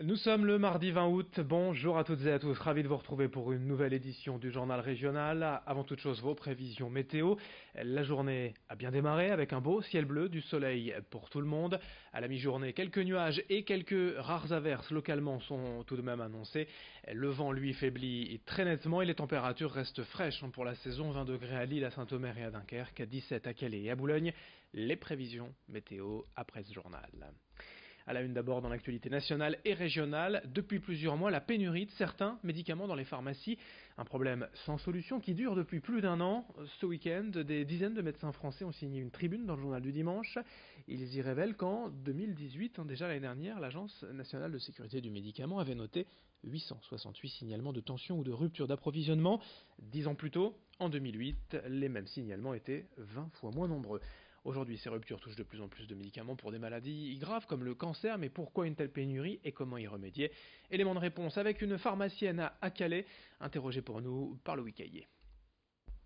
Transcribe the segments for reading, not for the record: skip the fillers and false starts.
Nous sommes le mardi 20 août, bonjour à toutes et à tous, ravi de vous retrouver pour une nouvelle édition du journal régional. Avant toute chose, vos prévisions météo. La journée a bien démarré avec un beau ciel bleu, du soleil pour tout le monde. À la mi-journée, quelques nuages et quelques rares averses localement sont tout de même annoncés. Le vent lui faiblit très nettement et les températures restent fraîches pour la saison. 20 degrés à Lille, à Saint-Omer et à Dunkerque, 17 à Calais et à Boulogne. Les prévisions météo après ce journal. À la une d'abord dans l'actualité nationale et régionale, depuis plusieurs mois la pénurie de certains médicaments dans les pharmacies, un problème sans solution qui dure depuis plus d'un an. Ce week-end, des dizaines de médecins français ont signé une tribune dans le journal du dimanche. Ils y révèlent qu'en 2018, déjà l'année dernière, l'Agence nationale de sécurité du médicament avait noté 868 signalements de tension ou de rupture d'approvisionnement. 10 ans plus tôt, en 2008, les mêmes signalements étaient 20 fois moins nombreux. Aujourd'hui, ces ruptures touchent de plus en plus de médicaments pour des maladies graves comme le cancer, mais pourquoi une telle pénurie et comment y remédier? Élément de réponse avec une pharmacienne à Calais, interrogée pour nous par Loïc Caillé.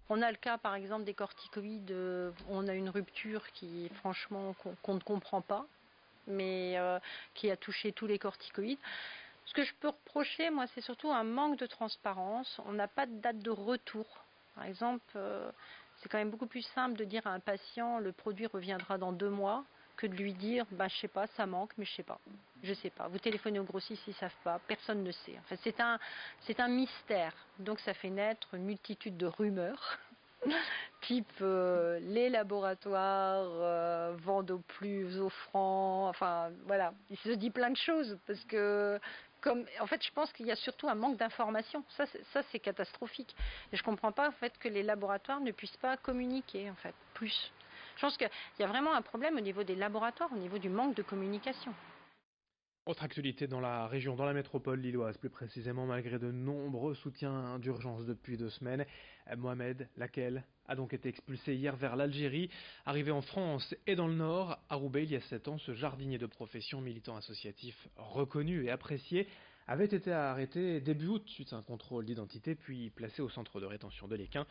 On a le cas par exemple des corticoïdes, on a une rupture qui franchement qu'on ne comprend pas, mais qui a touché tous les corticoïdes. Ce que je peux reprocher, moi, c'est surtout un manque de transparence. On n'a pas de date de retour. Par exemple, c'est quand même beaucoup plus simple de dire à un patient le produit reviendra dans 2 mois que de lui dire je sais pas, ça manque, mais je sais pas. Vous téléphonez aux grossistes, ils savent pas, personne ne sait. Enfin, c'est un mystère. Donc ça fait naître une multitude de rumeurs. Type les laboratoires vendent au plus offrant, enfin voilà, il se dit plein de choses parce que en fait je pense qu'il y a surtout un manque d'information, ça c'est catastrophique et je comprends pas en fait que les laboratoires ne puissent pas communiquer en fait plus. Je pense qu'il y a vraiment un problème au niveau des laboratoires, au niveau du manque de communication. Autre actualité dans la région, dans la métropole lilloise, plus précisément, malgré de nombreux soutiens d'urgence depuis 2 semaines, Mohamed Lakel a donc été expulsé hier vers l'Algérie. Arrivé en France et dans le Nord, à Roubaix il y a 7 ans, ce jardinier de profession, militant associatif reconnu et apprécié, avait été arrêté début août suite à un contrôle d'identité, puis placé au centre de rétention de l'Équin.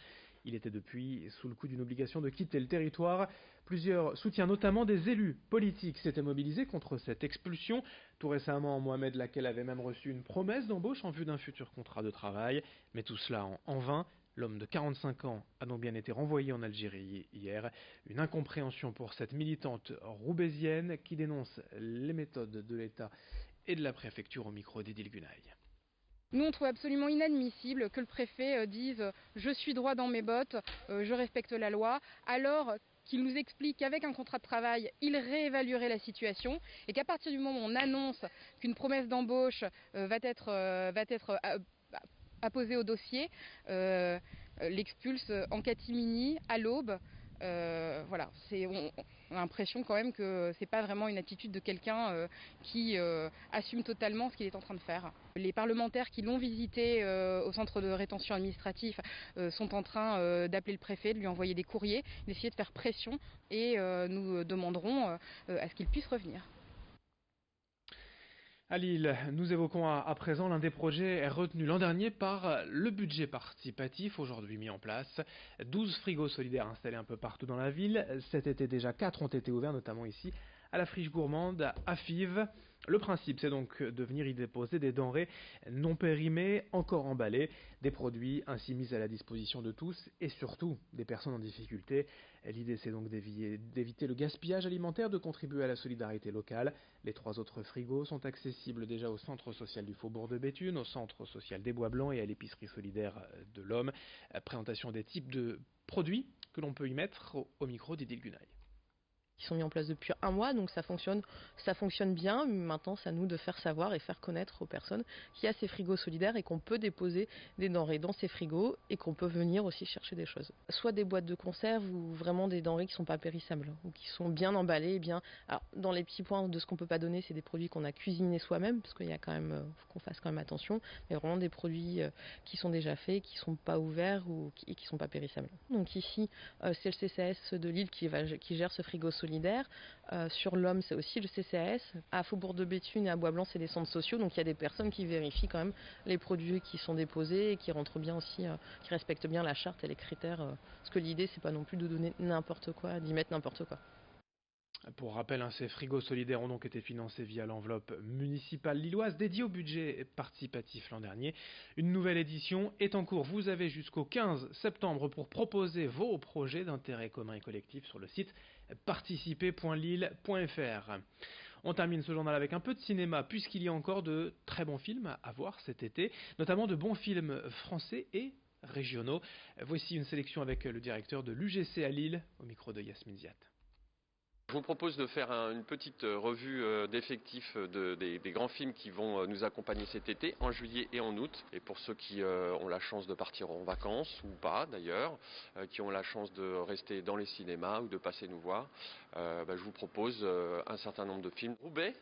Il était depuis sous le coup d'une obligation de quitter le territoire. Plusieurs soutiens, notamment des élus politiques, s'étaient mobilisés contre cette expulsion. Tout récemment, Mohamed Lakel avait même reçu une promesse d'embauche en vue d'un futur contrat de travail. Mais tout cela en vain. L'homme de 45 ans a donc bien été renvoyé en Algérie hier. Une incompréhension pour cette militante roubaisienne qui dénonce les méthodes de l'État et de la préfecture au micro d'Edil Gunaï. Nous, on trouve absolument inadmissible que le préfet dise « je suis droit dans mes bottes, je respecte la loi », alors qu'il nous explique qu'avec un contrat de travail, il réévaluerait la situation et qu'à partir du moment où on annonce qu'une promesse d'embauche va être apposée au dossier, l'expulse en catimini à l'aube. Voilà, on a l'impression quand même que c'est pas vraiment une attitude de quelqu'un qui assume totalement ce qu'il est en train de faire. Les parlementaires qui l'ont visité au centre de rétention administratif sont en train d'appeler le préfet, de lui envoyer des courriers, d'essayer de faire pression et nous demanderons à ce qu'il puisse revenir. À Lille, nous évoquons à présent l'un des projets retenus l'an dernier par le budget participatif, aujourd'hui mis en place. 12 frigos solidaires installés un peu partout dans la ville. Cet été déjà 4 ont été ouverts, notamment ici à la friche gourmande à Fives. Le principe, c'est donc de venir y déposer des denrées non périmées, encore emballées, des produits ainsi mis à la disposition de tous et surtout des personnes en difficulté. L'idée, c'est donc d'éviter le gaspillage alimentaire, de contribuer à la solidarité locale. Les 3 autres frigos sont accessibles déjà au centre social du Faubourg de Béthune, au centre social des Bois Blancs et à l'épicerie solidaire de l'Homme. Présentation des types de produits que l'on peut y mettre au micro d'Edil Gunaï. Qui sont mis en place depuis un mois, donc ça fonctionne bien. Maintenant, c'est à nous de faire savoir et faire connaître aux personnes qu'il y a ces frigos solidaires et qu'on peut déposer des denrées dans ces frigos et qu'on peut venir aussi chercher des choses. Soit des boîtes de conserve ou vraiment des denrées qui sont pas périssables ou qui sont bien emballées, bien. Alors, dans les petits points de ce qu'on peut pas donner, c'est des produits qu'on a cuisinés soi-même, parce qu'il y a quand même, faut qu'on fasse quand même attention, mais vraiment des produits qui sont déjà faits, qui sont pas ouverts et qui sont pas périssables. Donc ici, c'est le CCAS de Lille qui gère ce frigo solidaire. Sur l'Homme, c'est aussi le CCAS. À Faubourg de Béthune et à Bois Blanc, c'est des centres sociaux. Donc il y a des personnes qui vérifient quand même les produits qui sont déposés et qui rentrent bien aussi, qui respectent bien la charte et les critères. Parce que l'idée, c'est pas non plus de donner n'importe quoi, d'y mettre n'importe quoi. Pour rappel, ces frigos solidaires ont donc été financés via l'enveloppe municipale lilloise dédiée au budget participatif l'an dernier. Une nouvelle édition est en cours. Vous avez jusqu'au 15 septembre pour proposer vos projets d'intérêt commun et collectif sur le site participer.lille.fr. On termine ce journal avec un peu de cinéma, puisqu'il y a encore de très bons films à voir cet été, notamment de bons films français et régionaux. Voici une sélection avec le directeur de l'UGC à Lille, au micro de Yasmine Ziat. Je vous propose de faire une petite revue d'effectifs des grands films qui vont nous accompagner cet été, en juillet et en août. Et pour ceux qui ont la chance de partir en vacances, ou pas d'ailleurs, qui ont la chance de rester dans les cinémas ou de passer nous voir, je vous propose un certain nombre de films. Roubaix,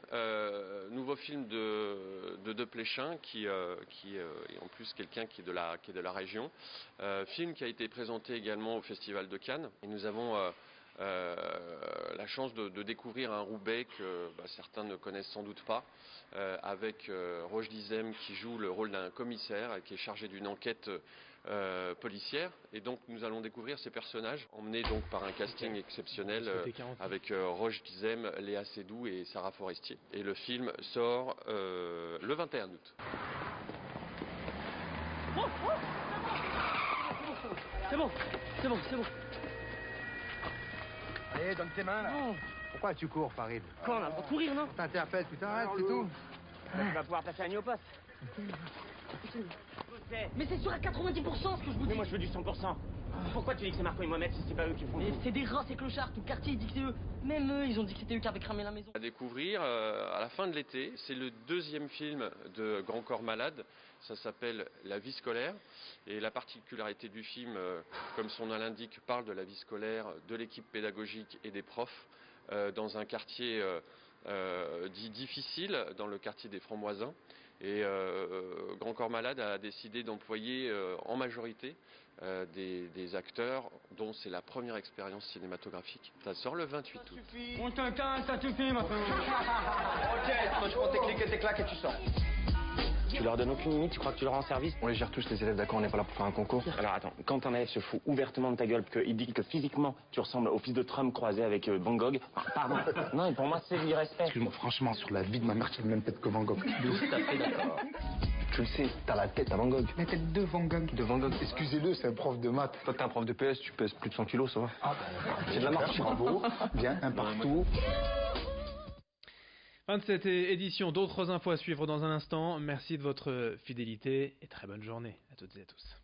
nouveau film de Pléchin, qui est en plus quelqu'un qui est de la région. Film qui a été présenté également au Festival de Cannes. Et nous avons la chance de découvrir un Roubaix que certains ne connaissent sans doute pas, avec Roche Dizem qui joue le rôle d'un commissaire et qui est chargé d'une enquête policière. Et donc nous allons découvrir ces personnages, emmenés donc par un casting exceptionnel avec Roche Dizem, Léa Seydoux et Sarah Forestier. Et le film sort le 21 août. C'est bon. Allez, donne tes mains là. Non. Pourquoi tu cours, Farid? Quand on a le droit de courir, non? T'interpelles, tu t'arrêtes, c'est tout. Tu vas pouvoir passer à Néopost. Mais c'est sûr à 90% ce que je vous dis. Mais moi je veux du 100%. Pourquoi tu dis que c'est Marco et Mohamed si c'est pas eux qui font? Mais c'est des rats, ces clochards, tout le quartier il dit que c'est eux. Même eux, ils ont dit que c'était eux qui avaient cramé la maison. À découvrir à la fin de l'été, c'est le deuxième film de Grand Corps Malade. Ça s'appelle La vie scolaire. Et la particularité du film, comme son nom l'indique, parle de la vie scolaire, de l'équipe pédagogique et des profs dans un quartier dit difficile, dans le quartier des Francs-Moisins. Et Grand Corps Malade a décidé d'employer en majorité des acteurs dont c'est la première expérience cinématographique. Ça sort le 28 août. On t'entend, ça suffit maintenant. Ok, toi tu prends tes clics et tes claques et tu sors. Tu leur donnes aucune limite, tu crois que tu leur rends service? On les gère tous les élèves, d'accord, on n'est pas là pour faire un concours. Alors attends, quand un élève se fout ouvertement de ta gueule, qu'il dit que physiquement tu ressembles au fils de Trump croisé avec Van Gogh, pardon. Non, et pour moi c'est l'irrespect. Excuse-moi, franchement, sur la vie de ma mère, tu as la même tête que Van Gogh. Tout à fait d'accord. Tu le sais, t'as la tête à Van Gogh. La tête de Van Gogh. De Van Gogh. Excusez-le, c'est un prof de maths. Toi, t'es un prof de PS, tu pèses plus de 100 kilos, ça va. C'est de la marche. Bravo. Bien, un partout. Fin de cette édition, d'autres infos à suivre dans un instant. Merci de votre fidélité et très bonne journée à toutes et à tous.